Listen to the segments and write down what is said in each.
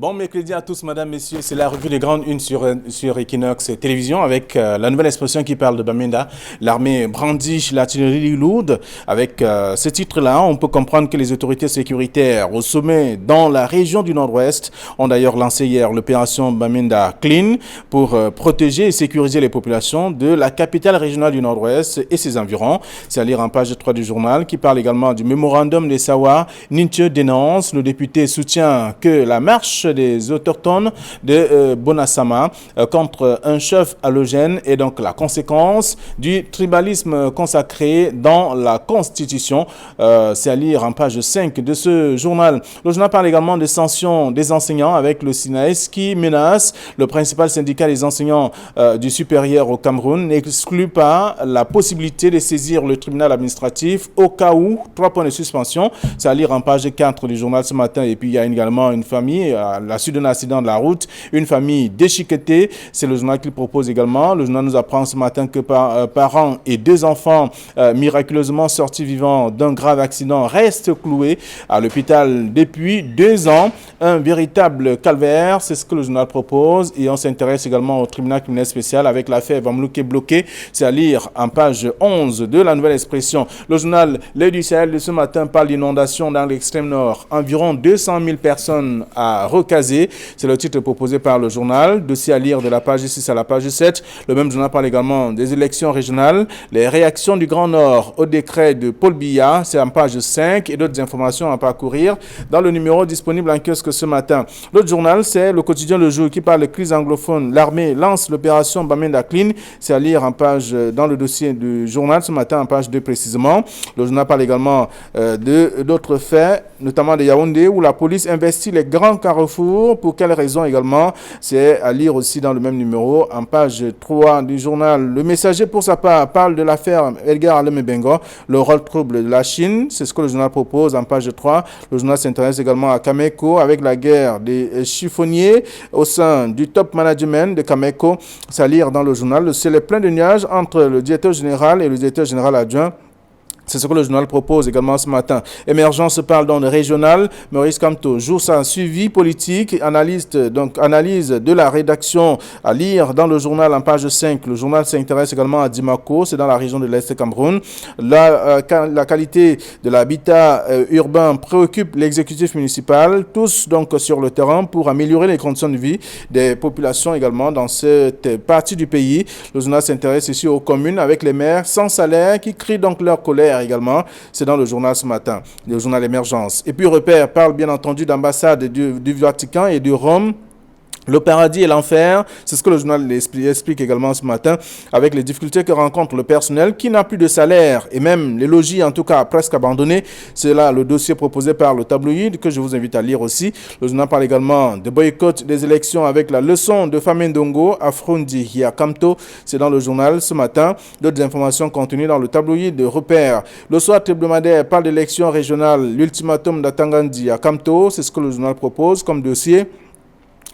Bon mercredi à tous, mesdames, messieurs. C'est la revue des grandes unes sur Equinox Télévision avec la nouvelle expression qui parle de Bamenda. L'armée brandit l'artillerie lourde. Avec ce titre-là, on peut comprendre que les autorités sécuritaires au sommet dans la région du Nord-Ouest ont d'ailleurs lancé hier l'opération Bamenda Clean pour protéger et sécuriser les populations de la capitale régionale du Nord-Ouest et ses environs. C'est à lire en page 3 du journal qui parle également du mémorandum des Sawa. Ninthieu dénonce, le député soutient que la marche des autochtones de Bonasama contre un chef halogène est donc la conséquence du tribalisme consacré dans la Constitution. C'est à lire en page 5 de ce journal. Le journal parle également des sanctions des enseignants avec le SINAES qui menace le principal syndicat des enseignants du supérieur au Cameroun n'exclut pas la possibilité de saisir le tribunal administratif au cas où 3 points de suspension. C'est à lire en page 4 du journal ce matin. Et puis il y a également une famille à la suite d'un accident de la route, une famille déchiquetée. C'est le journal qu'il propose également. Le journal nous apprend ce matin que parents et 2 enfants miraculeusement sortis vivants d'un grave accident restent cloués à l'hôpital depuis 2 ans. Un véritable calvaire, c'est ce que le journal propose. Et on s'intéresse également au tribunal criminel spécial avec l'affaire Vamlouké bloqué. C'est à lire en page 11 de la nouvelle expression. Le journal L'Œil du Sahel de ce matin parle d'inondation dans l'extrême nord. Environ 200 000 personnes à recaser. C'est le titre proposé par le journal. Dossier à lire de la page 6 à la page 7. Le même journal parle également des élections régionales. Les réactions du Grand Nord au décret de Paul Biya. C'est en page 5 et d'autres informations à parcourir dans le numéro disponible en kiosque ce matin. L'autre journal, c'est le quotidien Le Jour qui parle de crise anglophone. L'armée lance l'opération Bamenda Clean. C'est à lire en page dans le dossier du journal ce matin en page 2 précisément. Le journal parle également d'autres faits, notamment de Yaoundé où la police investit les grands carrefours. Pour quelles raisons également? C'est à lire aussi dans le même numéro en page 3 du journal. Le Messager pour sa part parle de l'affaire Edgar Aleme Bengo, le rôle trouble de la Chine. C'est ce que le journal propose en page 3. Le journal s'intéresse également à Cameco avec la guerre des chiffonniers au sein du top management de Cameco. C'est à lire dans le journal. C'est le plein de nuages entre le directeur général et le directeur général adjoint. C'est ce que le journal propose également ce matin. Émergence parle donc de régional. Maurice Kamto joue sa suivi politique, analyse de la rédaction à lire dans le journal en page 5. Le journal s'intéresse également à Dimako, c'est dans la région de l'Est Cameroun. La qualité de l'habitat urbain préoccupe l'exécutif municipal, tous donc sur le terrain pour améliorer les conditions de vie des populations également dans cette partie du pays. Le journal s'intéresse ici aux communes avec les maires sans salaire qui crient donc leur colère également. C'est dans le journal ce matin, le journal Émergence. Et puis Repère parle bien entendu d'ambassade du Vatican et de Rome. Le paradis et l'enfer, c'est ce que le journal explique également ce matin, avec les difficultés que rencontre le personnel qui n'a plus de salaire et même les logis en tout cas presque abandonnés. C'est là le dossier proposé par le tabloïd que je vous invite à lire aussi. Le journal parle également de boycott des élections avec la leçon de Famine Dongo à Frondi Kamto. C'est dans le journal ce matin. D'autres informations contenues dans le tabloïd de Repère. Le soir hebdomadaire parle d'élections régionales, l'ultimatum d'Atangandi à Kamto. C'est ce que le journal propose comme dossier.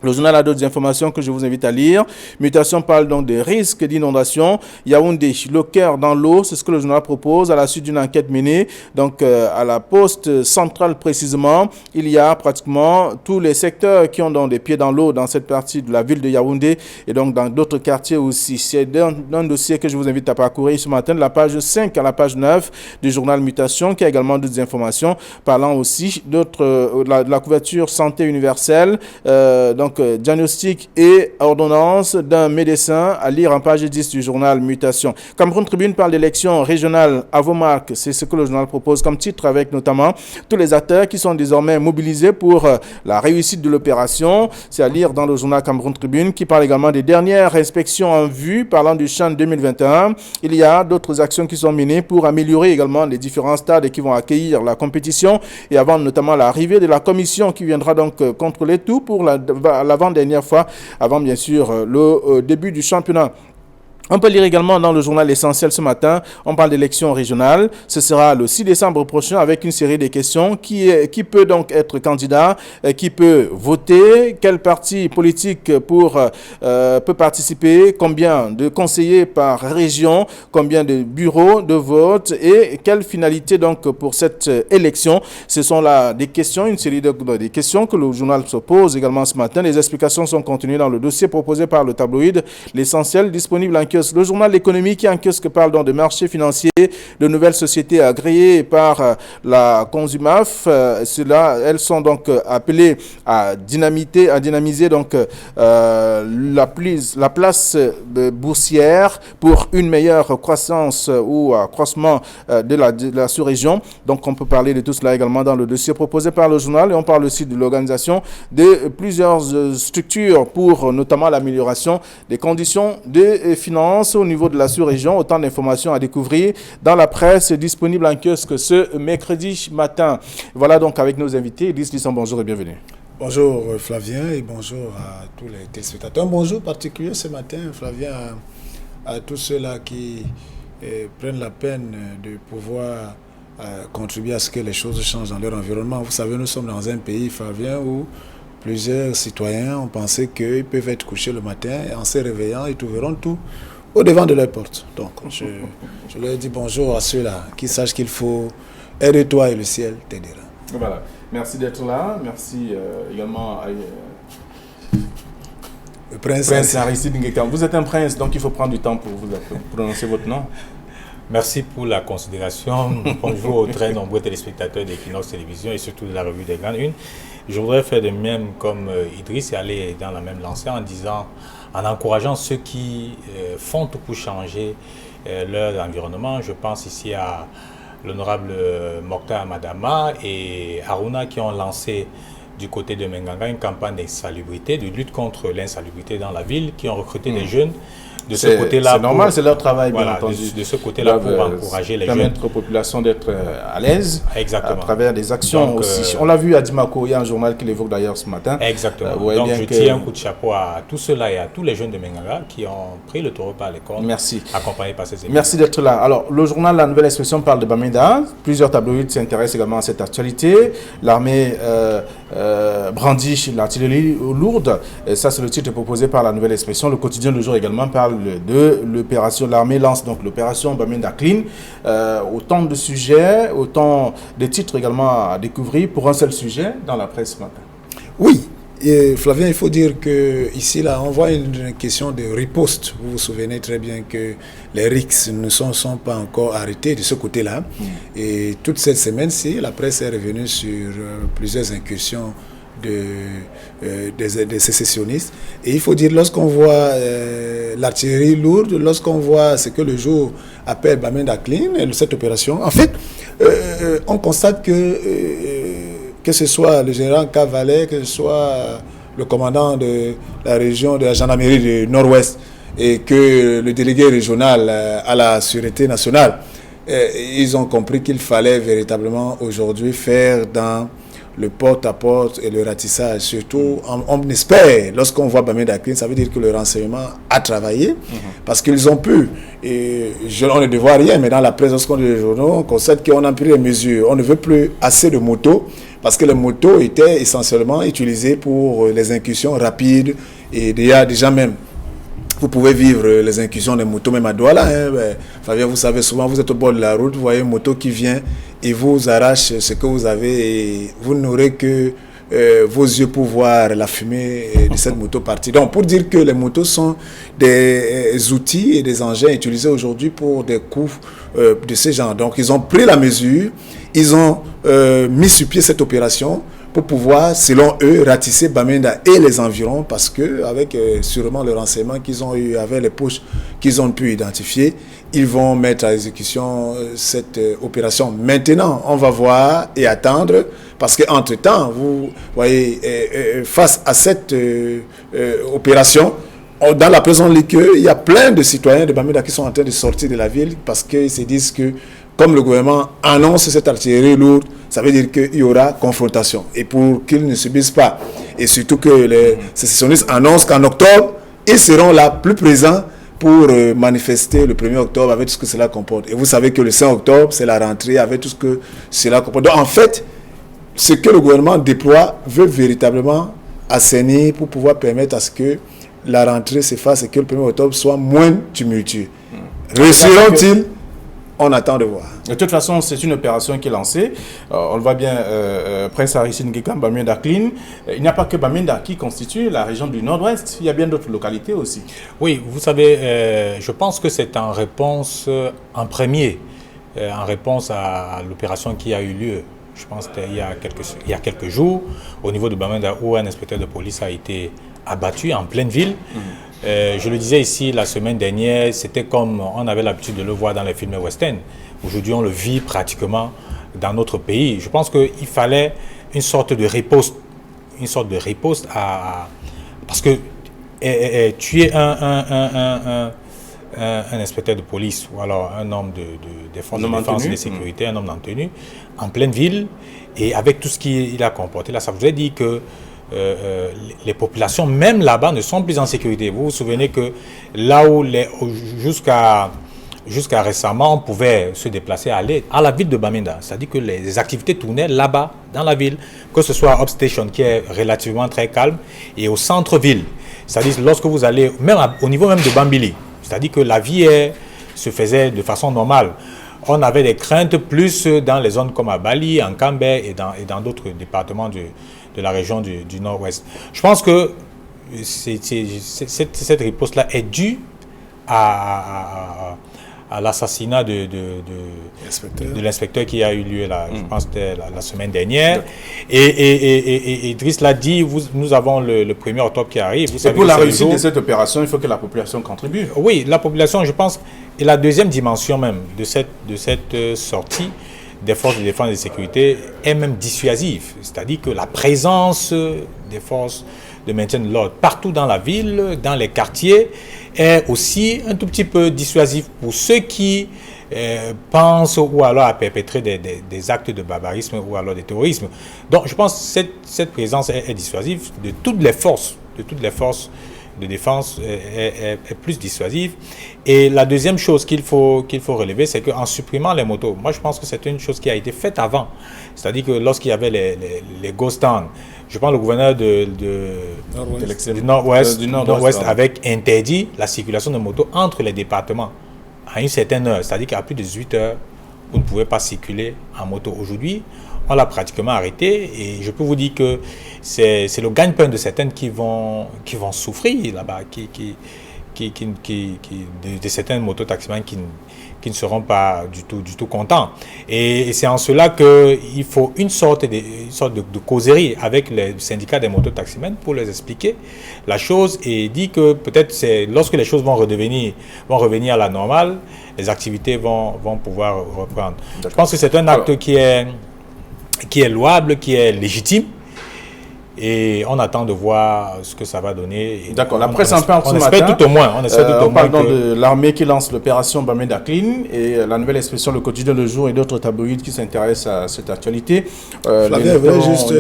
Le journal a d'autres informations que je vous invite à lire. Mutation parle donc des risques d'inondation. Yaoundé, le cœur dans l'eau, c'est ce que le journal propose à la suite d'une enquête menée. Donc à la poste centrale précisément, il y a pratiquement tous les secteurs qui ont donc des pieds dans l'eau dans cette partie de la ville de Yaoundé et donc dans d'autres quartiers aussi. C'est un dossier que je vous invite à parcourir ce matin de la page 5 à la page 9 du journal Mutation qui a également d'autres informations parlant aussi de la couverture santé universelle. Donc diagnostic et ordonnance d'un médecin à lire en page 10 du journal Mutation. Cameroun Tribune parle d'élections régionales à vos marques. C'est ce que le journal propose comme titre avec notamment tous les acteurs qui sont désormais mobilisés pour la réussite de l'opération. C'est à lire dans le journal Cameroun Tribune qui parle également des dernières inspections en vue parlant du CHAN 2021. Il y a d'autres actions qui sont menées pour améliorer également les différents stades qui vont accueillir la compétition et avant notamment l'arrivée de la commission qui viendra donc contrôler tout pour l'avant-dernière fois, avant bien sûr le début du championnat. On peut lire également dans le journal L'Essentiel ce matin, on parle d'élections régionales. Ce sera le 6 décembre prochain avec une série de questions. Qui peut donc être candidat, qui peut voter, quel parti politique peut participer, combien de conseillers par région, combien de bureaux de vote et quelle finalité donc pour cette élection. Ce sont là des questions, une série de questions que le journal se pose également ce matin. Les explications sont contenues dans le dossier proposé par le tabloïd L'Essentiel, disponible en kiosque. Le journal L'économie qui en kiosque parle donc de marchés financiers, de nouvelles sociétés agréées par la Consumaf. Elles sont donc appelées à dynamiser donc la place boursière pour une meilleure croissance ou accroissement de la sous-région. Donc on peut parler de tout cela également dans le dossier proposé par le journal et on parle aussi de l'organisation de plusieurs structures pour notamment l'amélioration des conditions de finances au niveau de la sous-région. Autant d'informations à découvrir dans la presse disponible en kiosque ce mercredi matin. Voilà donc avec nos invités. Idriss Lisson, bonjour et bienvenue. Bonjour Flavien et bonjour à tous les téléspectateurs. Bonjour particulier ce matin, Flavien, à tous ceux-là qui prennent la peine de pouvoir contribuer à ce que les choses changent dans leur environnement. Vous savez, nous sommes dans un pays, Flavien, où plusieurs citoyens ont pensé qu'ils peuvent être couchés le matin et en se réveillant, ils trouveront tout au devant de leur porte. Donc, je leur dis bonjour à ceux-là qui sachent qu'il faut aide-toi et le ciel t'aidera. Voilà. Merci d'être là. Merci également à le prince Aristide Ngekam. Vous êtes un prince, donc il faut prendre du temps pour vous prononcer votre nom. Merci pour la considération. Bonjour aux très nombreux téléspectateurs d'Equinox Télévision et surtout de la revue des Grandes Unes. Je voudrais faire de même comme Idriss et aller dans la même lancée en encourageant ceux qui font tout pour changer leur environnement. Je pense ici à l'honorable Mokhtar Madama et Haruna qui ont lancé du côté de Menganga une campagne d'insalubrité, de lutte contre l'insalubrité dans la ville, qui ont recruté des jeunes de ce côté-là. C'est normal, c'est leur travail, voilà, bien entendu. De ce côté-là pour encourager les jeunes. Permettre aux populations d'être à l'aise. Exactement. À travers des actions. Donc, aussi. On l'a vu à Dimako, il y a un journal qui l'évoque d'ailleurs ce matin. Exactement. Donc je tiens un coup de chapeau à tous ceux-là et à tous les jeunes de Menganga qui ont pris le taureau par les cornes. Merci. Accompagnés par ces émissions. Merci d'être là. Alors, le journal La Nouvelle Expression parle de Bamenda. Plusieurs tabloïds s'intéressent également à cette actualité. L'armée brandit l'artillerie lourde. Et ça, c'est le titre proposé par La Nouvelle Expression. Le quotidien Le Jour également parle de l'opération. L'armée lance donc l'opération Bamenda Clean. Autant de sujets, autant de titres également à découvrir pour un seul sujet dans la presse ce matin. Oui, et Flavien, il faut dire qu'ici, là, on voit une question de riposte. Vous vous souvenez très bien que les RICS ne sont pas encore arrêtés de ce côté-là. Et toute cette semaine-ci, la presse est revenue sur plusieurs incursions des sécessionnistes. Et il faut dire, lorsqu'on voit l'artillerie lourde, lorsqu'on voit ce que le jour appelle Bamenda Clean, cette opération, en fait, on constate que ce soit le général Cavalet, que ce soit le commandant de la région de la gendarmerie du Nord-Ouest et que le délégué régional à la sûreté nationale, ils ont compris qu'il fallait véritablement aujourd'hui faire dans le porte-à-porte et le ratissage. Surtout, on espère, lorsqu'on voit Bamenda Clean, ça veut dire que le renseignement a travaillé, parce qu'ils ont pu, et on ne voit rien, mais dans la presse, lorsqu'on lit les journaux, on constate qu'on a pris les mesures. On ne veut plus assez de motos, parce que les motos étaient essentiellement utilisées pour les incursions rapides, et déjà même, vous pouvez vivre les incursions des motos, même à Douala. Fabien, vous savez, souvent vous êtes au bord de la route, vous voyez une moto qui vient et vous arrache ce que vous avez et vous n'aurez que vos yeux pour voir la fumée de cette moto partie. Donc, pour dire que les motos sont des outils et des engins utilisés aujourd'hui pour des coups de ce genre. Donc, ils ont pris la mesure, ils ont mis sur pied cette opération pour pouvoir, selon eux, ratisser Bamenda et les environs, parce que avec sûrement le renseignement qu'ils ont eu, avec les poches qu'ils ont pu identifier, ils vont mettre à exécution cette opération. Maintenant, on va voir et attendre, parce qu'entre-temps, vous voyez, face à cette opération, dans la présente ligue, il y a plein de citoyens de Bamenda qui sont en train de sortir de la ville, parce qu'ils se disent que, comme le gouvernement annonce cette artillerie lourde, ça veut dire qu'il y aura confrontation. Et pour qu'ils ne subissent pas, et surtout que les sécessionnistes annoncent qu'en octobre, ils seront là plus présents pour manifester le 1er octobre avec tout ce que cela comporte. Et vous savez que le 5 octobre, c'est la rentrée avec tout ce que cela comporte. Donc en fait, ce que le gouvernement déploie veut véritablement assainir pour pouvoir permettre à ce que la rentrée se fasse et que le 1er octobre soit moins tumultueux. Réussiront-ils? On attend de voir. De toute façon, c'est une opération qui est lancée. On le voit bien, Prince Aristide Ngikam, Bamenda Clean. Il n'y a pas que Bamenda qui constitue la région du Nord-Ouest. Il y a bien d'autres localités aussi. Oui, vous savez, je pense que c'est en réponse, en premier, en réponse à l'opération qui a eu lieu. Je pense qu'il y a quelques jours, au niveau de Bamenda, où un inspecteur de police a été abattu en pleine ville. Je le disais ici la semaine dernière, c'était comme on avait l'habitude de le voir dans les films western. Aujourd'hui, on le vit pratiquement dans notre pays. Je pense qu'il fallait une sorte de riposte, parce que tuer un inspecteur de police ou alors un homme des forces de défense et de sécurité, un homme en tenue, en pleine ville, et avec tout ce qu'il a comporté, là, ça voudrait dire que les populations, même là-bas, ne sont plus en sécurité. Vous vous souvenez que là où jusqu'à récemment, on pouvait se déplacer, aller à la ville de Bamenda. C'est-à-dire que les activités tournaient là-bas, dans la ville, que ce soit à Upstation, qui est relativement très calme, et au centre-ville. C'est-à-dire lorsque vous allez, même au niveau même de Bambili, c'est-à-dire que la vie se faisait de façon normale. On avait des craintes plus dans les zones comme à Bali, en Cambé et dans d'autres départements de la région du Nord-Ouest. Je pense que cette riposte-là est due à l'assassinat de l'inspecteur qui a eu lieu là, je pense que c'était la semaine dernière. Et Idriss l'a dit, nous avons le 1er octobre qui arrive. Vous savez, pour la réussite de cette opération, il faut que la population contribue. Oui, la population, je pense, et la deuxième dimension même de cette sortie des forces de défense et de sécurité est même dissuasive. C'est-à-dire que la présence des forces de maintien de l'ordre partout dans la ville, dans les quartiers, est aussi un tout petit peu dissuasif pour ceux qui pensent ou alors à perpétrer des actes de barbarisme ou alors de terrorisme. Donc je pense que cette présence est dissuasive de toutes les forces de défense est plus dissuasive. Et la deuxième chose qu'il faut relever, c'est qu'en supprimant les motos, moi je pense que c'est une chose qui a été faite avant. C'est-à-dire que lorsqu'il y avait les ghost towns, je pense que le gouverneur du Nord-Ouest avait interdit la circulation de motos entre les départements à une certaine heure. C'est-à-dire qu'à plus de 18 heures, vous ne pouvez pas circuler en moto. Aujourd'hui, on l'a pratiquement arrêté et je peux vous dire que c'est le gagne-pain de certaines qui vont souffrir là-bas, de certains mototaximens qui ne seront pas du tout contents. Et c'est en cela qu'il faut une sorte de causerie avec les syndicats des mototaximens pour les expliquer la chose et dire que peut-être c'est lorsque les choses vont revenir à la normale, les activités vont pouvoir reprendre. Je pense que c'est un acte qui est louable, qui est légitime. Et on attend de voir ce que ça va donner. D'accord, la presse en parle ce matin. On parle de l'armée qui lance l'opération Bamenda Clean et la nouvelle expression Le Quotidien Le Jour et d'autres tabloïds qui s'intéressent à cette actualité. Flavien, je voulais juste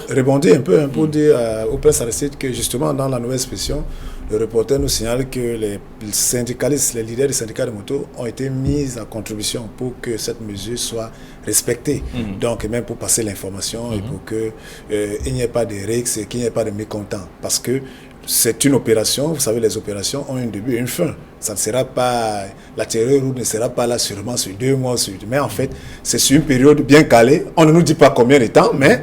rebondir un peu pour dire au presse Aristide que justement dans la nouvelle expression, le reporter nous signale que les syndicalistes, les leaders des syndicats de moto ont été mis en contribution pour que cette mesure soit respectée. Donc, même pour passer l'information et pour qu'il n'y ait pas de risques et qu'il n'y ait pas de mécontents. Parce que c'est une opération, vous savez, les opérations ont un début et une fin. Ça ne sera pas, la terreur ne sera pas là sûrement sur 2 mois, mais en fait, c'est sur une période bien calée. On ne nous dit pas combien de temps, mais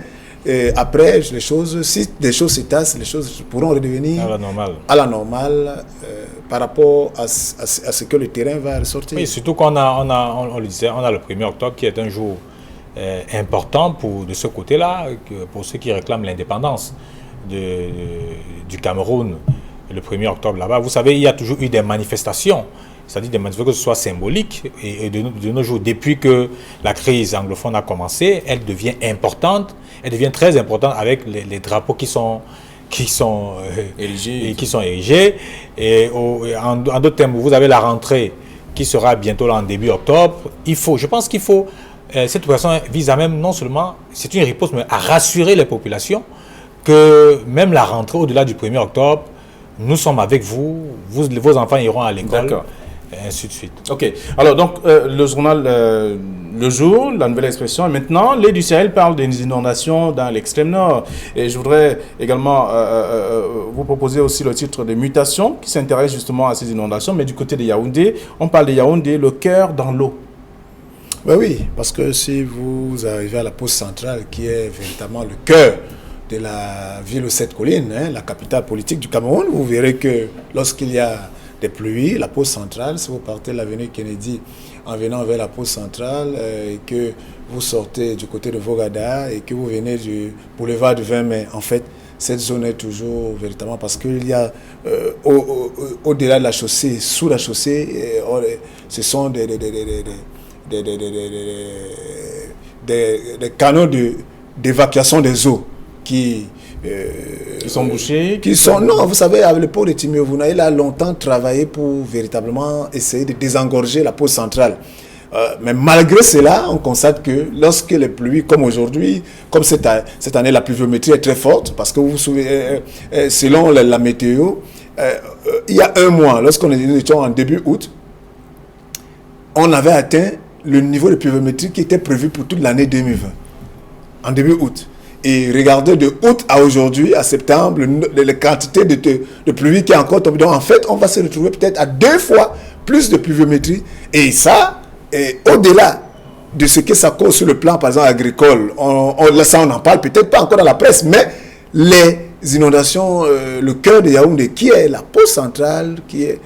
après, les choses, si des choses se tassent, les choses pourront redevenir à la normale par rapport à ce que le terrain va ressortir. Oui, surtout qu'on on le disait, on a le 1er octobre qui est un jour important de ce côté-là, pour ceux qui réclament l'indépendance du Cameroun le 1er octobre là-bas. Vous savez, il y a toujours eu des manifestations, c'est-à-dire des manifestations que ce soit symboliques. Et de nos jours, depuis que la crise anglophone a commencé, elle devient importante. Elle devient très importante avec les drapeaux qui sont érigés. Et en d'autres termes, vous avez la rentrée qui sera bientôt là en début octobre. Je pense qu'il faut, cette opération vise à même non seulement, c'est une riposte, mais à rassurer les populations que même la rentrée au-delà du 1er octobre nous sommes avec vous, vos enfants iront à l'école, et ainsi de suite. Ok. Alors, donc, le journal Le Jour, la nouvelle expression. Et maintenant, les du Sahel parlent des inondations dans l'extrême nord. Et je voudrais également vous proposer aussi le titre de Mutation, qui s'intéresse justement à ces inondations. Mais du côté de Yaoundé, on parle de Yaoundé, le cœur dans l'eau. Ben oui, parce que si vous arrivez à la pose centrale, qui est véritablement le cœur de la ville aux 7 collines, la capitale politique du Cameroun, vous verrez que lorsqu'il y a des pluies, la pose centrale, si vous partez de l'avenue Kennedy en venant vers la pose centrale et que vous sortez du côté de Vogada et que vous venez du boulevard du 20 mai, en fait, cette zone est toujours véritablement parce qu'il y a au-delà de la chaussée, sous la chaussée, ce sont des canaux d'évacuation des eaux qui sont bouchés, non, vous savez, avec le port de Timiovouna, il a longtemps travaillé pour véritablement essayer de désengorger la pose centrale. Mais malgré cela, on constate que lorsque les pluies, comme aujourd'hui, comme cette année, la pluviométrie est très forte, parce que vous vous souvenez, selon la météo, il y a un mois, lorsqu'on était en début août, on avait atteint le niveau de pluviométrie qui était prévu pour toute l'année 2020, en début août. Et regardez de août à aujourd'hui, à septembre, les quantités de pluie qui est encore tombée. Donc en fait, on va se retrouver peut-être à 2 fois plus de pluviométrie. Et ça, au-delà de ce que ça cause sur le plan, par exemple, agricole, on en parle peut-être pas encore dans la presse, mais les inondations, le cœur de Yaoundé, qui est la pose centrale, qui est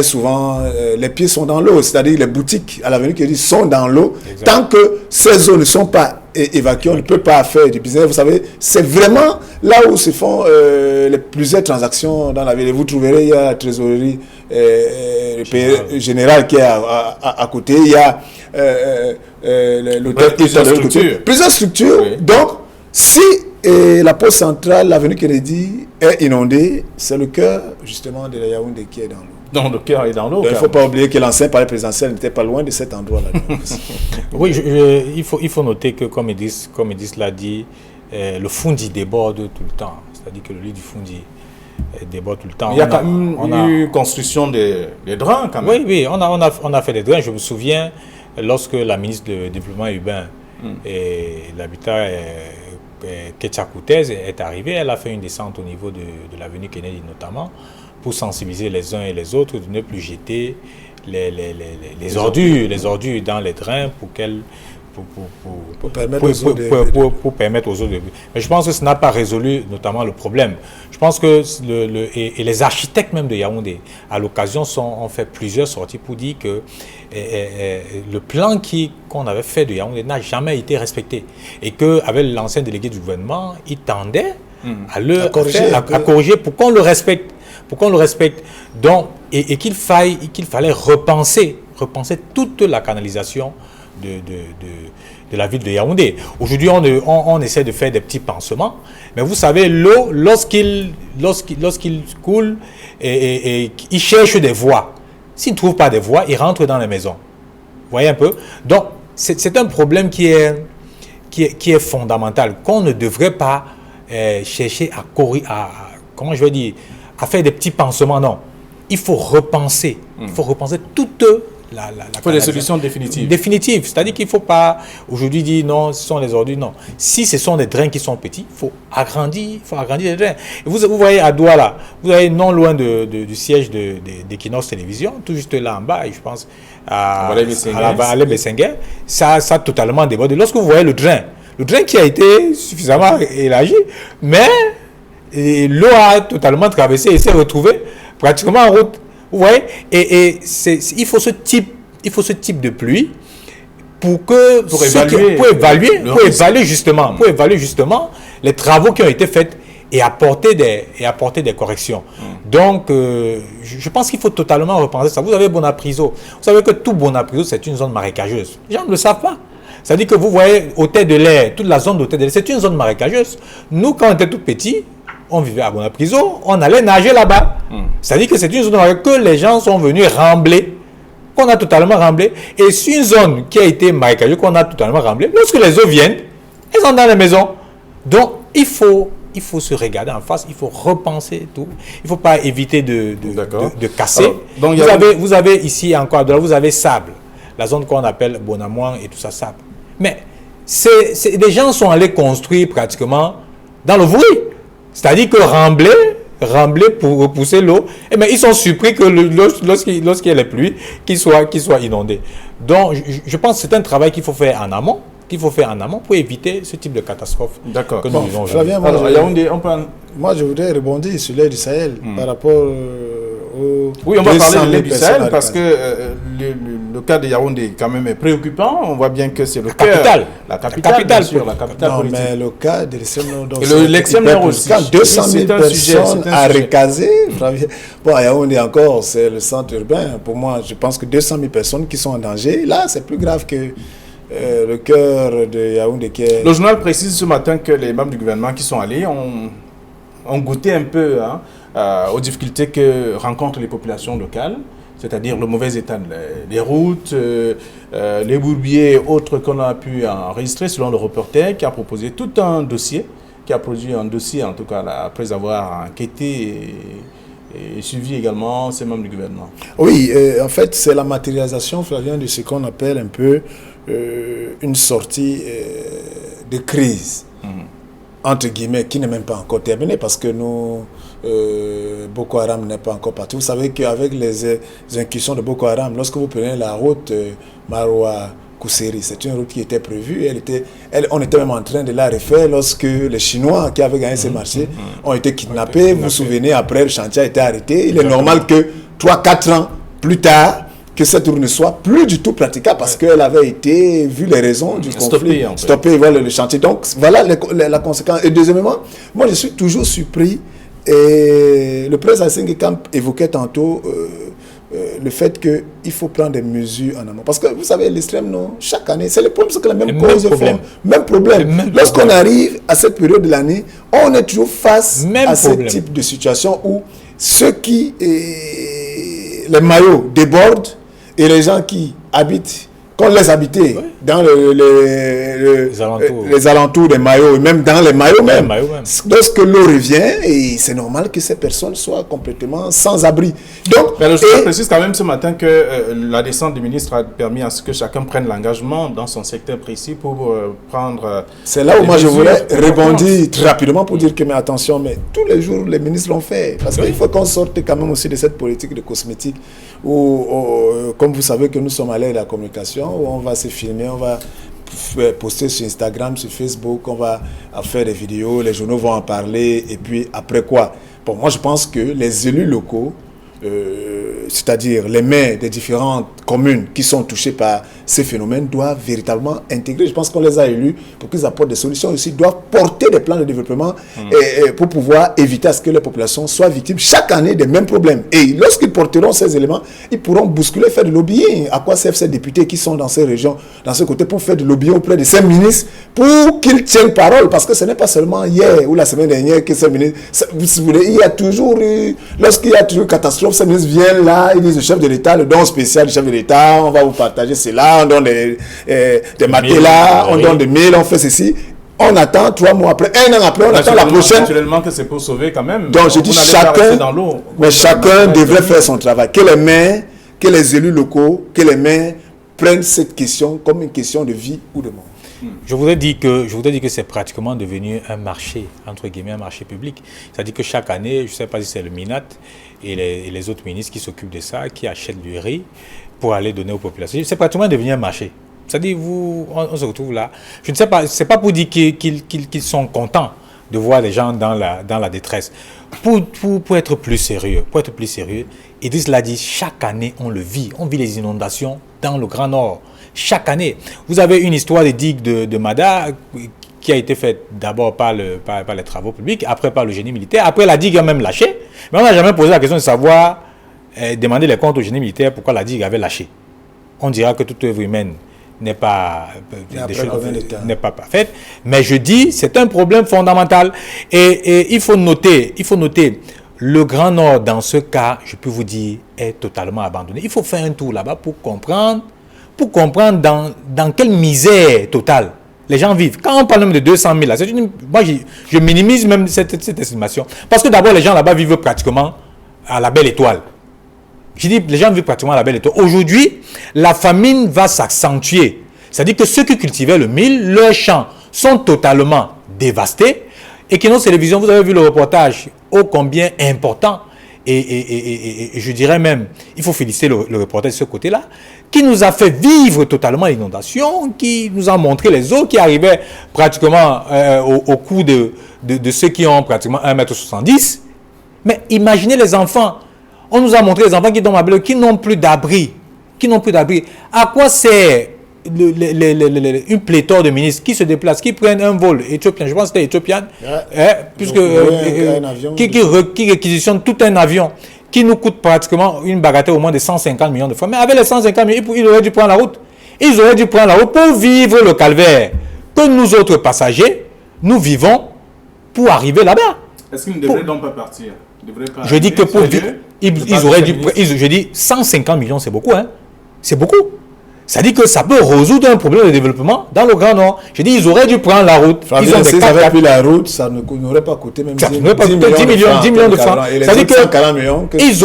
souvent, les pieds sont dans l'eau, c'est-à-dire les boutiques à l'avenue qui sont dans l'eau. Tant que ces zones ne sont pas évacuées, on ne peut pas faire du business. Vous savez, c'est vraiment là où se font les plusieurs transactions dans la ville. Et vous trouverez, il y a la trésorerie générale qui est à côté, il y a l'hôtel, plusieurs structures. Oui. Donc, si la pose centrale, l'avenue Kennedy, est inondée, c'est le cœur, justement, de la Yaoundé qui est dans l'eau. Donc, le cœur est dans l'eau. Il ne faut pas oublier que l'ancien palais présidentiel n'était pas loin de cet endroit-là. Oui, il faut noter que, comme Idriss l'a dit, le Foundi déborde tout le temps. C'est-à-dire que le lit du Foundi déborde tout le temps. Il y a quand même eu construction des drains, quand même. Oui, on a fait des drains. Je me souviens, lorsque la ministre du Développement urbain et l'Habitat, Ketia Koutez, est arrivée, elle a fait une descente au niveau de l'avenue Kennedy notamment, pour sensibiliser les uns et les autres, de ne plus jeter les ordures dans les drains pour permettre aux autres de... Mais je pense que ça n'a pas résolu notamment le problème. Je pense que les architectes même de Yaoundé, à l'occasion, ont fait plusieurs sorties pour dire que le plan qu'on avait fait de Yaoundé n'a jamais été respecté. Et qu'avec l'ancien délégué du gouvernement, il tendait à corriger pour qu'on le respecte. Donc, et qu'il fallait repenser toute la canalisation de la ville de Yaoundé. Aujourd'hui, on essaie de faire des petits pansements, mais vous savez, l'eau, lorsqu'il coule et il cherche des voies, s'il ne trouve pas des voies, il rentre dans les maisons. Vous voyez un peu? Donc, c'est un problème qui est fondamental, qu'on ne devrait pas chercher à faire des petits pansements, non. Il faut repenser. Il faut repenser toute il faut des solutions définitives. Définitives. C'est-à-dire qu'il ne faut pas aujourd'hui dire non, ce sont les ordures. Non. Si ce sont des drains qui sont petits, il faut agrandir les drains. Et vous voyez à Douala, vous voyez non loin du siège d'Equinox Télévision, tout juste là en bas, je pense, à la Bessenguer, ça a totalement débordé. Lorsque vous voyez le drain qui a été suffisamment élargi, mais l'eau a totalement traversé et s'est retrouvée pratiquement en route. Vous voyez, il faut ce type de pluie pour évaluer justement les travaux qui ont été faits et apporter des corrections. Donc, je pense qu'il faut totalement repenser ça. Vous avez Bonapriso. Vous savez que tout Bonapriso, c'est une zone marécageuse. Les gens ne le savent pas. C'est-à-dire que vous voyez au Terre de l'air, toute la zone de Terre de l'air, c'est une zone marécageuse. Nous, quand on était tout petits, on vivait à Bonapriso, on allait nager là-bas. C'est-à-dire que c'est une zone que les gens sont venus rembler, qu'on a totalement remblé. Et c'est une zone qui a été marécageuse, qu'on a totalement remblé. Lorsque les eaux viennent, elles sont dans les maisons. Donc, il faut il faut se regarder en face, il faut repenser tout. Il ne faut pas éviter de casser. Alors, donc, vous avez ici encore, vous avez Sable, la zone qu'on appelle Bonamouan et tout ça, Sable. Mais des gens sont allés construire pratiquement dans le bruit. C'est-à-dire que Remblai pour repousser l'eau, et mais ils sont surpris que lorsqu'il y a les pluies, qu'il soit inondé. Donc, je pense que c'est un travail qu'il faut faire en amont, pour éviter ce type de catastrophe. D'accord. Que nous vivons Flavien, moi, je voudrais rebondir sur l'aide du Sahel par rapport au... Oui, on va parler de l'aide du Sahel parce que le cas de Yaoundé quand même est préoccupant. On voit bien que c'est le cœur. La capitale, bien sûr, la capitale non, politique. mais le cas de l'extrême nord aussi. 200 000 personnes à recaser. Bon, à Yaoundé encore, c'est le centre urbain. Pour moi, je pense que 200 000 personnes qui sont en danger, là, c'est plus grave que le cœur de Yaoundé. Le journal précise ce matin que les membres du gouvernement qui sont allés ont goûté un peu aux difficultés que rencontrent les populations locales, c'est-à-dire le mauvais état des routes, les bourbiers et autres qu'on a pu enregistrer selon le reporter qui a proposé tout un dossier, qui a produit un dossier en tout cas là, après avoir enquêté et suivi également ces membres du gouvernement. Oui, en fait c'est la matérialisation, Flavien, de ce qu'on appelle un peu une sortie de crise. Entre guillemets, qui n'est même pas encore terminé parce que Boko Haram n'est pas encore parti. Vous savez qu'avec les incursions de Boko Haram, lorsque vous prenez la route Maroua-Kousseri, c'est une route qui était prévue. On était même en train de la refaire lorsque les Chinois qui avaient gagné ces marchés ont été kidnappés. Vous vous souvenez, après le chantier a été arrêté. Il est normal que 3-4 ans plus tard, que cette route ne soit plus du tout praticable parce qu'elle avait été, vu les raisons du conflit, stoppée, voilà le chantier. Donc, voilà la conséquence. Et deuxièmement, moi, je suis toujours surpris, et le président Senghekam évoquait tantôt le fait qu'il faut prendre des mesures en amont. Parce que, vous savez, l'extrême, non, chaque année, c'est le problème, c'est que la même cause, même problème. Lorsqu'on arrive à cette période de l'année, on est toujours face à ce type de situation où ceux qui, les maillots débordent, et les gens qui habitent, qu'on les habitait dans les alentours des maillots, et même dans les maillots même. Lorsque l'eau revient, et c'est normal que ces personnes soient complètement sans abri. Donc, mais je précise quand même ce matin que la descente du ministre a permis à ce que chacun prenne l'engagement dans son secteur précis pour prendre... c'est là où moi je voulais rebondir très rapidement pour dire que, mais attention, mais tous les jours les ministres l'ont fait. Parce qu'il faut qu'on sorte quand même aussi de cette politique de cosmétique où, comme vous savez que nous sommes à l'ère de la communication, où on va se filmer, on va poster sur Instagram, sur Facebook, on va faire des vidéos, les journaux vont en parler, et puis après quoi? Bon, moi je pense que les élus locaux, c'est-à-dire les maires des différentes communes qui sont touchées par ces phénomènes doivent véritablement intégrer. Je pense qu'on les a élus pour qu'ils apportent des solutions aussi, doivent porter des plans de développement et pour pouvoir éviter à ce que les populations soient victimes chaque année des mêmes problèmes. Et lorsqu'ils porteront ces éléments, ils pourront bousculer, faire du lobbying. À quoi servent ces députés qui sont dans ces régions, dans ce côté, pour faire du lobbying auprès de ces ministres, pour qu'ils tiennent parole? Parce que ce n'est pas seulement hier ou la semaine dernière que ces ministres... Il y a toujours eu, lorsqu'il y a toujours une catastrophe, ces ministres viennent là, ils disent au chef de l'État, le don spécial du chef de l'État, on va vous partager cela, on donne des matelas, on donne des mails, on fait ceci. On attend 3 mois après, 1 an après, on attend la prochaine. Naturellement que c'est pour sauver quand même. Donc je dis chacun devrait faire son travail. Que les maires, que les élus locaux, que les maires prennent cette question comme une question de vie ou de mort. Je voudrais dire que c'est pratiquement devenu un marché, entre guillemets, un marché public. C'est-à-dire que chaque année, je ne sais pas si c'est le MINAT et les autres ministres qui s'occupent de ça, qui achètent du riz pour aller donner aux populations. C'est pratiquement devenu un marché. C'est-à-dire, on se retrouve là. Je ne sais pas, c'est pas pour dire qu'ils sont contents de voir les gens dans la détresse. Pour être plus sérieux, Idriss l'a dit, chaque année, on le vit. On vit les inondations dans le Grand Nord. Chaque année. Vous avez une histoire de digue de Mada qui a été faite d'abord par les travaux publics, après par le génie militaire. Après, la digue a même lâché. Mais on n'a jamais posé la question de savoir, demander les comptes au génie militaire pourquoi la digue avait lâché. On dira que toute œuvre humaine n'est pas parfaite. Mais je dis, c'est un problème fondamental. Et il faut noter, le Grand Nord, dans ce cas, je peux vous dire, est totalement abandonné. Il faut faire un tour là-bas pour comprendre dans quelle misère totale Les gens vivent. Quand on parle même de 200 000, là, moi, je minimise même cette estimation. Parce que d'abord, les gens là-bas vivent pratiquement à la belle étoile. Je dis, les gens vivent pratiquement à la belle étoile. Aujourd'hui, la famine va s'accentuer. C'est-à-dire que ceux qui cultivaient le mil, leurs champs sont totalement dévastés. Equinox Télévision, vous avez vu le reportage, ô combien important. Et je dirais même, il faut féliciter le reporter de ce côté-là, qui nous a fait vivre totalement l'inondation, qui nous a montré les eaux qui arrivaient pratiquement au cou de ceux qui ont pratiquement 1,70 m. Mais imaginez les enfants. On nous a montré les enfants qui tombent à bleu, qui n'ont plus d'abri. Qui n'ont plus d'abri. À quoi sert une pléthore de ministres qui se déplacent, qui prennent un vol éthiopien, je pense que c'était éthiopien, puisque qui réquisitionne tout un avion qui nous coûte pratiquement une bagatelle au moins de 150 millions de francs. Mais avec les 150 millions, ils auraient dû prendre la route. Ils auraient dû prendre la route pour vivre le calvaire que nous autres passagers, nous vivons pour arriver là-bas. Est-ce qu'ils ne devraient donc pas partir? Je dis que pour vivre, ils auraient dû... Je dis 150 millions, c'est beaucoup, hein? C'est beaucoup. Ça dit que ça peut résoudre un problème de développement dans le Grand Nord. Je dis, ils auraient dû prendre la route. S'ils avaient pris la route, ça n'aurait pas coûté même 10 millions de francs. Ça dit qu'ils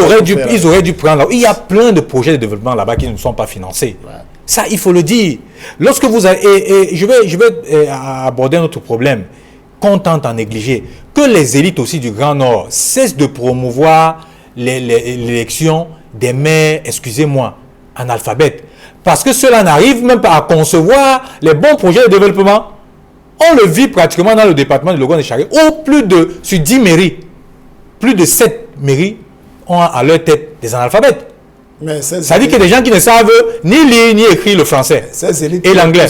auraient dû prendre la route. Il y a plein de projets de développement là-bas qui ne sont pas financés. Ouais. Ça, il faut le dire. Lorsque vous avez, et je vais aborder un autre problème qu'on tente à négliger. Que les élites aussi du Grand Nord cessent de promouvoir l'élection des maires, excusez-moi, analphabètes. Parce que cela n'arrive même pas à concevoir les bons projets de développement. On le vit pratiquement dans le département de Logone-Charé, où sur 10 mairies, plus de 7 mairies ont à leur tête des analphabètes. Ça dit que des gens qui ne savent ni lire ni écrire le français et l'anglais.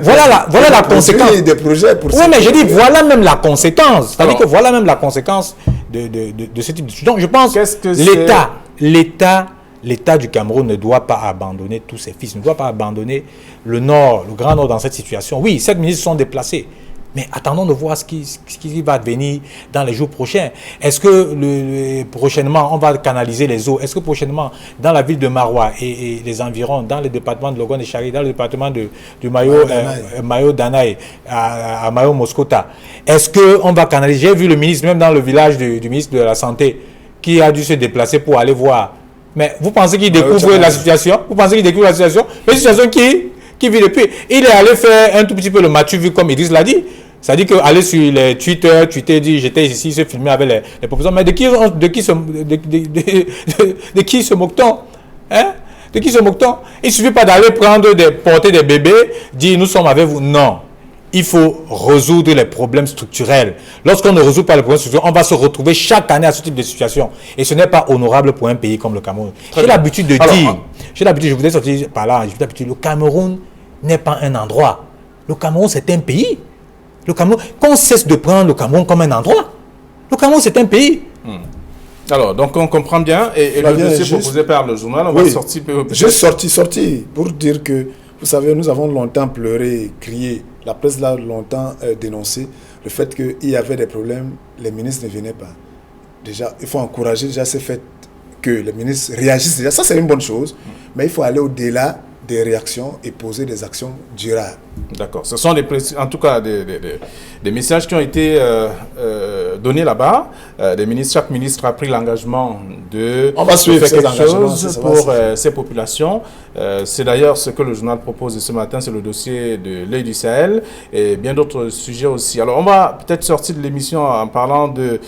Voilà la conséquence. Des projets pour oui, mais je dis, voilà même la conséquence. C'est-à-dire que voilà même la conséquence de ce type de situation. Donc je pense que l'État du Cameroun ne doit pas abandonner tous ses fils, ne doit pas abandonner le Nord, le Grand Nord dans cette situation. Oui, 7 ministres sont déplacés, mais attendons de voir ce qui va advenir dans les jours prochains. Est-ce que prochainement, on va canaliser les eaux? Est-ce que prochainement, dans la ville de Maroua et les environs, dans le département de Logone et Chari, dans le département du Mayo Danaï, à Mayo Moscota, est-ce qu'on va canaliser? J'ai vu le ministre, même dans le village du ministre de la Santé, qui a dû se déplacer pour aller voir. Mais vous pensez qu'il découvre la situation? Vous pensez qu'il découvre la situation? La situation qui vit depuis. Il est allé faire un tout petit peu le match vu comme Idriss l'a dit. C'est-à-dire qu'aller sur les Twitter, dit j'étais ici, se filmer avec les propositions. Mais de qui se moque-t-on? Hein? De qui se moque-t-on? Il ne suffit pas d'aller porter des bébés, dire nous sommes avec vous. Non. Il faut résoudre les problèmes structurels. Lorsqu'on ne résout pas les problèmes structurels, on va se retrouver chaque année à ce type de situation. Et ce n'est pas honorable pour un pays comme le Cameroun. J'ai l'habitude de dire, je voulais sortir par là, le Cameroun n'est pas un endroit. Le Cameroun, c'est un pays. Le Cameroun, qu'on cesse de prendre le Cameroun comme un endroit. Le Cameroun, c'est un pays. Alors, donc on comprend bien. Et le dossier proposé par le journal, on va sortir... Juste sorti pour dire que, vous savez, nous avons longtemps pleuré, crié. La presse l'a longtemps dénoncé le fait qu'il y avait des problèmes, les ministres ne venaient pas. Déjà, il faut encourager déjà ce fait que les ministres réagissent déjà. Ça, c'est une bonne chose, mais il faut aller au-delà des réactions et poser des actions durables. D'accord. Ce sont en tout cas des messages qui ont été donnés là-bas. Chaque ministre a pris l'engagement de faire quelque chose pour ces populations. C'est d'ailleurs ce que le journal propose ce matin, c'est le dossier de l'œil du Sahel et bien d'autres sujets aussi. Alors on va peut-être sortir de l'émission en parlant de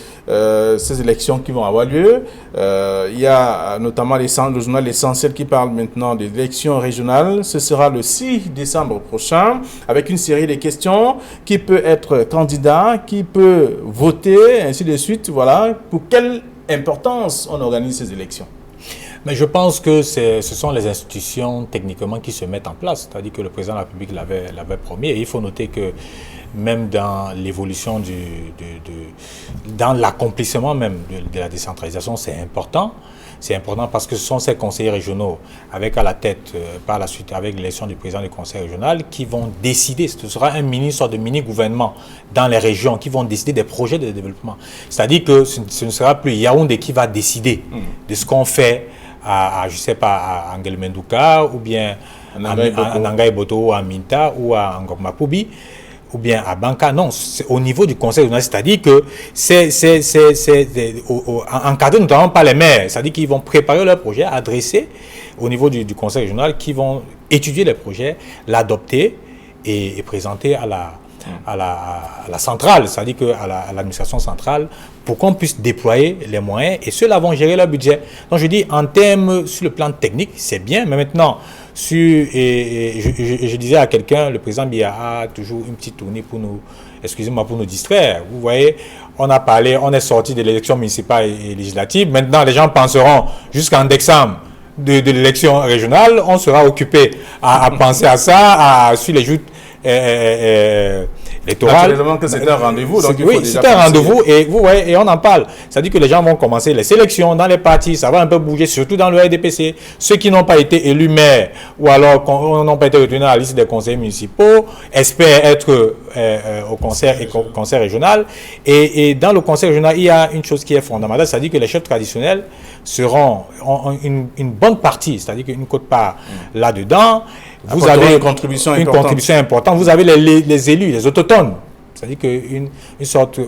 ces élections qui vont avoir lieu. Il y a notamment le journal L'Essentiel qui parle maintenant des élections régionales. Ce sera le 6 décembre prochain, avec une série de questions, qui peut être candidat, qui peut voter, ainsi de suite. Voilà, pour quelle importance on organise ces élections? Mais je pense que ce sont les institutions techniquement qui se mettent en place. C'est-à-dire que le président de la République l'avait promis. Et il faut noter que même dans l'évolution, dans l'accomplissement même de la décentralisation, c'est important. C'est important parce que ce sont ces conseillers régionaux, avec à la tête, par la suite, avec l'élection du président du conseil régional, qui vont décider, ce sera un sorte de mini-gouvernement dans les régions, qui vont décider des projets de développement. C'est-à-dire que ce ne sera plus Yaoundé qui va décider de ce qu'on fait je ne sais pas, à Anguel Mendouka ou bien à Nanga Boto, à Minta ou à Ngokmapubi, ou bien à Banca. Non, c'est au niveau du conseil régional, c'est-à-dire que c'est encadré notamment par les maires, c'est-à-dire qu'ils vont préparer leur projet, adresser au niveau du conseil régional, qui vont étudier les projets, l'adopter et présenter à la centrale, c'est-à-dire à l'administration centrale, pour qu'on puisse déployer les moyens, et ceux-là vont gérer leur budget. Donc je dis, en termes, sur le plan technique, c'est bien, mais maintenant, je disais à quelqu'un, le président Biya a toujours une petite tournée pour nous, excusez-moi, pour nous distraire. Vous voyez, on a parlé, on est sorti de l'élection municipale et législative, maintenant les gens penseront jusqu'en décembre de l'élection régionale, on sera occupé à penser à ça, sur les joutes électorales. Naturellement que c'est un rendez-vous. Oui, c'est un rendez-vous et vous voyez, et on en parle. C'est-à-dire que les gens vont commencer les sélections dans les partis, ça va un peu bouger, surtout dans le RDPC. Ceux qui n'ont pas été élus maires ou alors n'ont pas été retenus à la liste des conseils municipaux espèrent être au conseil régional. Et dans le conseil régional, il y a une chose qui est fondamentale, c'est-à-dire que les chefs traditionnels ont une bonne partie, c'est-à-dire qu'une quote-part là-dedans. Vous avez une contribution importante. Vous avez les élus, les autochtones. C'est-à-dire qu'une sorte...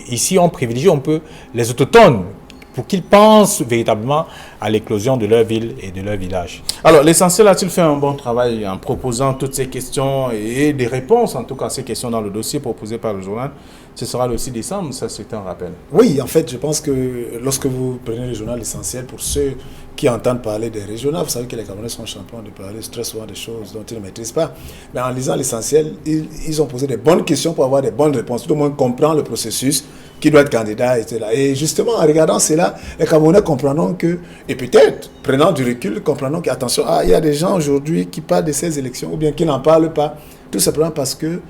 Ici, on privilégie un peu les autochtones pour qu'ils pensent véritablement à l'éclosion de leur ville et de leur village. Alors, l'essentiel a-t-il fait un bon travail en proposant toutes ces questions et des réponses, en tout cas, à ces questions dans le dossier proposé par le journal? Ce sera le 6 décembre, ça c'est un rappel. Oui, en fait, je pense que lorsque vous prenez le journal essentiel, pour ceux qui entendent parler des régionaux, vous savez que les Camerounais sont champions de parler très souvent des choses dont ils ne maîtrisent pas. Mais en lisant l'essentiel, ils ont posé des bonnes questions pour avoir des bonnes réponses, tout au moins comprendre le processus, qui doit être candidat, etc. Et justement, en regardant cela, les Camerounais comprendront que, et peut-être, prenant du recul, comprendront qu'attention, il y a des gens aujourd'hui qui parlent de ces élections, ou bien qui n'en parlent pas, tout simplement parce que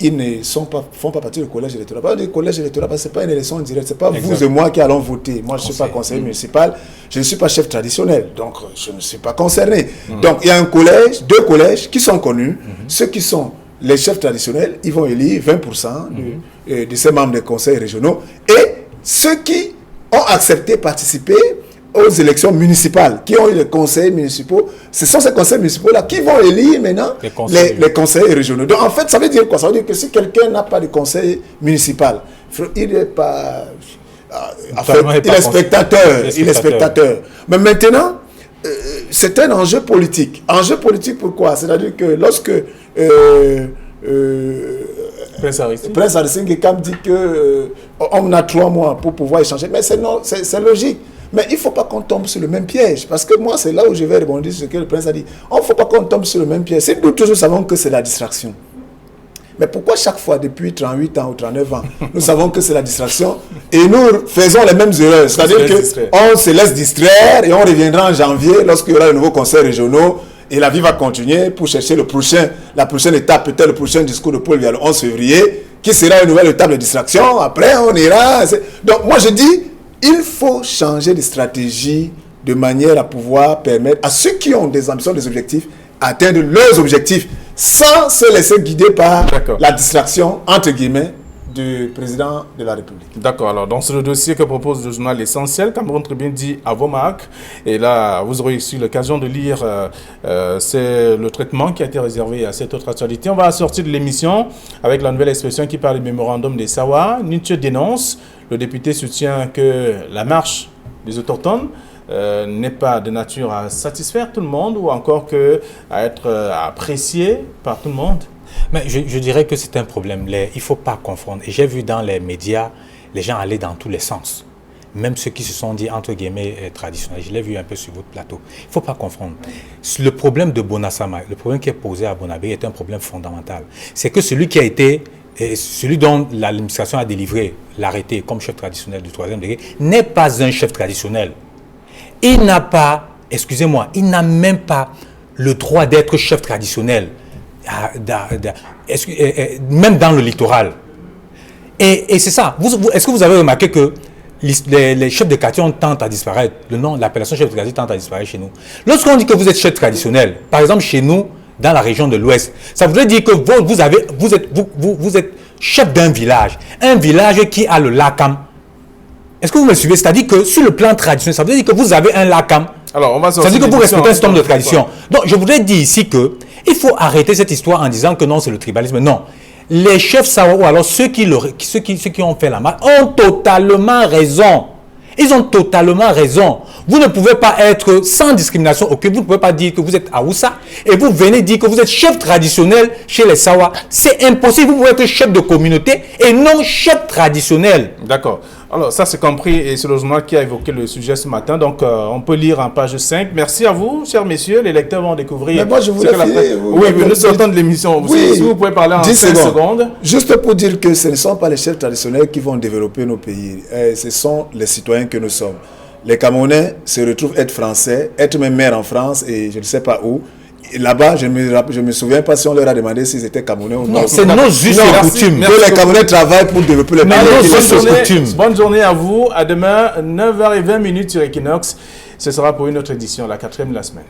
ils ne font pas partie du collège électoral. Pas du collège électoral, parce que ce n'est pas une élection directe. Ce n'est pas vous et moi qui allons voter. Moi, je ne suis pas conseiller municipal, je ne suis pas chef traditionnel, donc je ne suis pas concerné. Donc, il y a un collège, 2 collèges qui sont connus. Ceux qui sont les chefs traditionnels, ils vont élire 20% de ces membres des conseils régionaux. Et ceux qui ont accepté de participer aux élections municipales, qui ont eu les conseils municipaux, ce sont ces conseils municipaux-là qui vont élire maintenant les conseils régionaux. Donc en fait, ça veut dire quoi? Ça veut dire que si quelqu'un n'a pas de conseil municipal, il n'est pas... En fait, il est spectateur. Il est spectateur. Mais maintenant, c'est un enjeu politique. Enjeu politique pourquoi? C'est-à-dire que lorsque... Prince Aristide Ngekam dit qu'on a 3 mois pour pouvoir échanger. Mais c'est logique. Mais il ne faut pas qu'on tombe sur le même piège. Parce que moi, c'est là où je vais rebondir sur ce que le prince a dit. Il ne faut pas qu'on tombe sur le même piège. Nous toujours savons que c'est la distraction. Mais pourquoi chaque fois, depuis 38 ans ou 39 ans, nous savons que c'est la distraction et nous faisons les mêmes erreurs? C'est-à-dire qu'on se laisse distraire et on reviendra en janvier lorsqu'il y aura de nouveaux conseils régionaux et la vie va continuer pour chercher la prochaine étape, peut-être le prochain discours de Paul Biya le 11 février, qui sera une nouvelle étape de distraction. Après, on ira. Donc, moi, je dis, il faut changer de stratégie de manière à pouvoir permettre à ceux qui ont des ambitions, des objectifs, atteindre leurs objectifs sans se laisser guider par la distraction, entre guillemets, du président de la République. D'accord, alors dans ce dossier que propose le journal Essentiel, Cameroun Tribune dit à vos marques, et là vous aurez eu l'occasion de lire c'est le traitement qui a été réservé à cette autre actualité. On va sortir de l'émission avec la nouvelle expression qui parle du mémorandum des Sawa. Nutche dénonce, le député soutient que la marche des autochtones n'est pas de nature à satisfaire tout le monde ou encore à être apprécié par tout le monde. Mais je dirais que c'est un problème. Il ne faut pas confondre. Et j'ai vu dans les médias, les gens aller dans tous les sens. Même ceux qui se sont dit, entre guillemets, traditionnels. Je l'ai vu un peu sur votre plateau. Il ne faut pas confondre. Le problème de Bonasama, le problème qui est posé à Bonabé est un problème fondamental. C'est que celui qui a été, celui dont l'administration a délivré l'arrêté comme chef traditionnel du 3e degré, n'est pas un chef traditionnel. Il n'a pas, excusez-moi, il n'a même pas le droit d'être chef traditionnel. Même dans le littoral. Et c'est ça. Est-ce que vous avez remarqué que les chefs de quartier tentent à disparaître? Le nom, l'appellation chef de quartier tente à disparaître chez nous. Lorsqu'on dit que vous êtes chef traditionnel, par exemple chez nous, dans la région de l'Ouest, ça voudrait dire que vous êtes chef d'un village. Un village qui a le LACAM. Est-ce que vous me suivez? C'est-à-dire que sur le plan traditionnel, ça veut dire que vous avez un LACAM. Alors, on va ça veut dire que vous respectez un certain nombre de traditions. Donc, je voudrais dire ici que il faut arrêter cette histoire en disant que non, c'est le tribalisme. Non. Les chefs Sawa, ou alors ceux qui ont fait la marche, ont totalement raison. Ils ont totalement raison. Vous ne pouvez pas être sans discrimination aucune. Vous ne pouvez pas dire que vous êtes Aoussa et vous venez dire que vous êtes chef traditionnel chez les Sawa. C'est impossible. Vous pouvez être chef de communauté et non chef traditionnel. D'accord. Alors, ça c'est compris et c'est le journal qui a évoqué le sujet ce matin. Donc, on peut lire en page 5. Merci à vous, chers messieurs. Les lecteurs vont découvrir. Mais moi, je voulais Oui, nous sortons de l'émission. Oui, si vous pouvez parler en 5 secondes. Juste pour dire que ce ne sont pas les chefs traditionnels qui vont développer nos pays. Ce sont les citoyens que nous sommes. Les Camerounais se retrouvent être français, être même maire en France et je ne sais pas où. Là-bas, je ne me souviens pas si on leur a demandé s'ils étaient Camerounais ou non. C'est nos us et coutumes. Que les Camerounais travaillent pour développer le pays. Bonne journée à vous. À demain, 9h20 sur Equinox. Ce sera pour une autre édition, la 4e de la semaine.